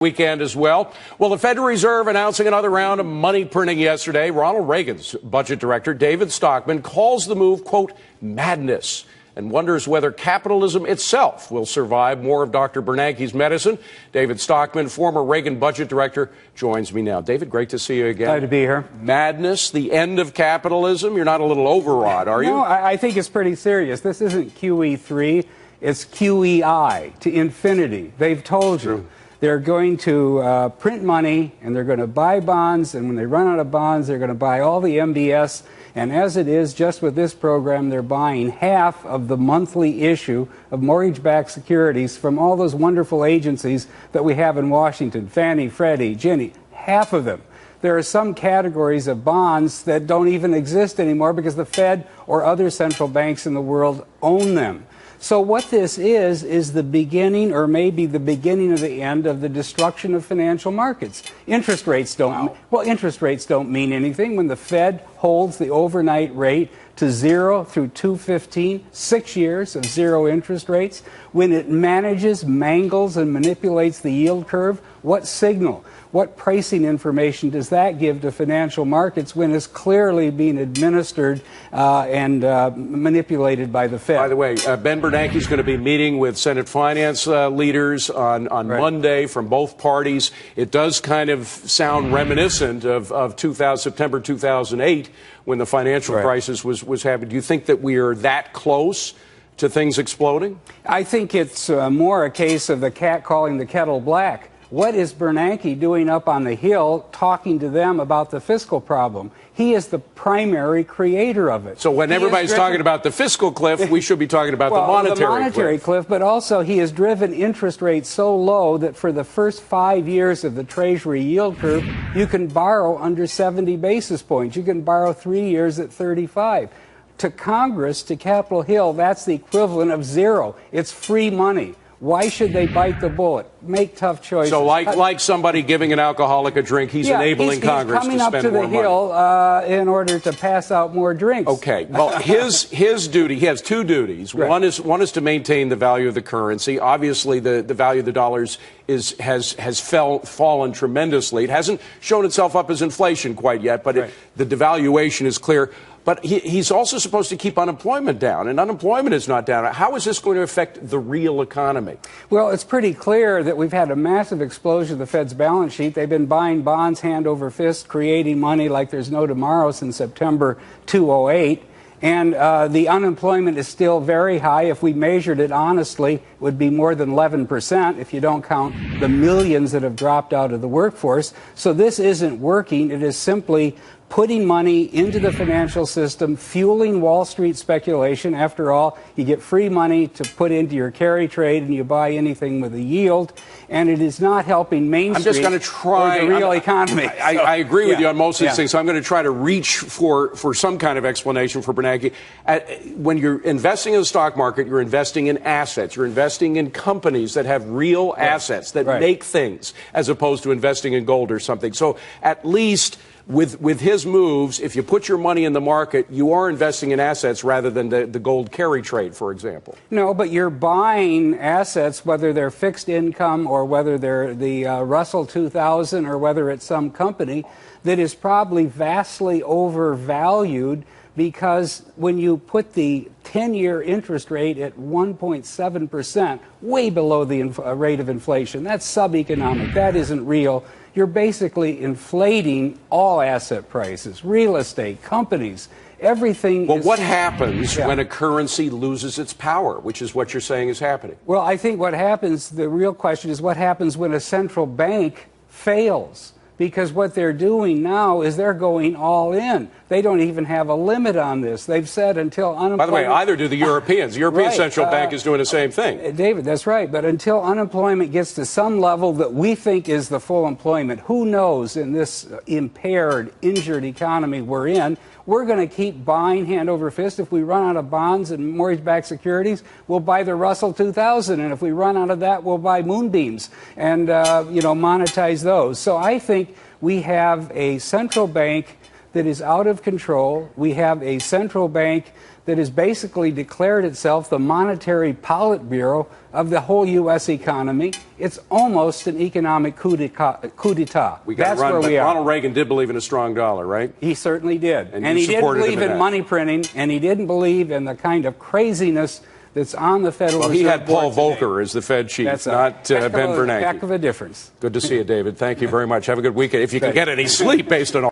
Weekend as well. Well, the Federal Reserve announcing another round of money printing yesterday. Ronald Reagan's budget director, David Stockman, calls the move, quote, madness, and wonders whether capitalism itself will survive. More of Dr. Bernanke's medicine. David Stockman, former Reagan budget director, joins me now. David, great to see you again. Glad to be here. Madness, the end of capitalism? You're not a little overwrought, are you? No, I think it's pretty serious. This isn't QE3, it's QEI, to infinity. They've told you. They're going to print money, and they're going to buy bonds, and when they run out of bonds, they're going to buy all the MBS. And as it is, just with this program, they're buying half of the monthly issue of mortgage-backed securities from all those wonderful agencies that we have in Washington, Fannie, Freddie, Ginnie, half of them. There are some categories of bonds that don't even exist anymore because the Fed or other central banks in the world own them. So what this is the beginning, or maybe the beginning of the end, of the destruction of financial markets. Interest rates don't, well, interest rates don't mean anything. When the Fed holds the overnight rate to 0 through 215, 6 years of zero interest rates, when it manages, mangles, and manipulates the yield curve, what signal, what pricing information does that give to financial markets when it's clearly being administered and manipulated by the Fed? By the way, Ben Bernanke is going to be meeting with Senate finance leaders on Monday from both parties. It does kind of sound reminiscent of September 2008 when the financial crisis was happening. Do you think that we are that close to things exploding? I think it's more a case of the cat calling the kettle black. What is Bernanke doing up on the Hill talking to them about the fiscal problem? He is the primary creator of it. So when everybody's talking about the fiscal cliff, we should be talking about the monetary cliff. But also he has driven interest rates so low that for the first 5 years of the Treasury yield curve, you can borrow under 70 basis points. You can borrow 3 years at 35. To Congress, to Capitol Hill, that's the equivalent of zero. It's free money. Why should they bite the bullet? Make tough choices. So like somebody giving an alcoholic a drink, he's enabling Congress to spend more money. He's coming up to the Hill in order to pass out more drinks. Okay. Well, his duty, he has two duties. Right. One is to maintain the value of the currency. Obviously, the value of the dollars has fallen tremendously. It hasn't shown itself up as inflation quite yet, but the devaluation is clear. But he's also supposed to keep unemployment down, and unemployment is not down. How is this going to affect the real economy? Well, it's pretty clear that we've had a massive explosion of the Fed's balance sheet. They've been buying bonds hand over fist, creating money like there's no tomorrow since September 2008. And the unemployment is still very high. If we measured it honestly, it would be more than 11% if you don't count the millions that have dropped out of the workforce. So this isn't working. It is simply putting money into the financial system, fueling Wall Street speculation. After all, you get free money to put into your carry trade and you buy anything with a yield. And it is not helping Main Street or the real economy. I agree with you on most of these things, so I'm going to try to reach for some kind of explanation for Bernanke. When you're investing in the stock market, you're investing in assets. You're investing in companies that have real assets, that make things, as opposed to investing in gold or something. So at least with his moves, if you put your money in the market, you are investing in assets rather than the gold carry trade, for example. No, but you're buying assets, whether they're fixed income or whether they're the Russell 2000 or whether it's some company that is probably vastly overvalued, because when you put the 10-year interest rate at 1.7%, way below the rate of inflation, that's sub-economic. That isn't real. You're basically inflating all asset prices, real estate, companies, everything. Well, what happens when a currency loses its power, which is what you're saying is happening? Well, I think what happens, the real question is what happens when a central bank fails. Because what they're doing now is they're going all in. They don't even have a limit on this. They've said until unemployment... By the way, either do the Europeans. The European Central Bank is doing the same thing. David, that's right. But until unemployment gets to some level that we think is the full employment, who knows in this impaired, injured economy we're in, we're going to keep buying hand over fist. If we run out of bonds and mortgage-backed securities, we'll buy the Russell 2000. And if we run out of that, we'll buy moonbeams and, monetize those. So I think we have a central bank that is out of control. We have a central bank that has basically declared itself the monetary politburo of the whole U.S. economy. It's almost an economic coup d'etat. That's where we are. Ronald Reagan did believe in a strong dollar, right? He certainly did. And he didn't believe in money printing, and he didn't believe in the kind of craziness that's on the Federal Reserve. He had Paul Board today. Volcker as the Fed chief, That's not Ben Bernanke. Heck of a difference. Good to see you, David. Thank you very much. Have a good weekend. If you can get any sleep based on all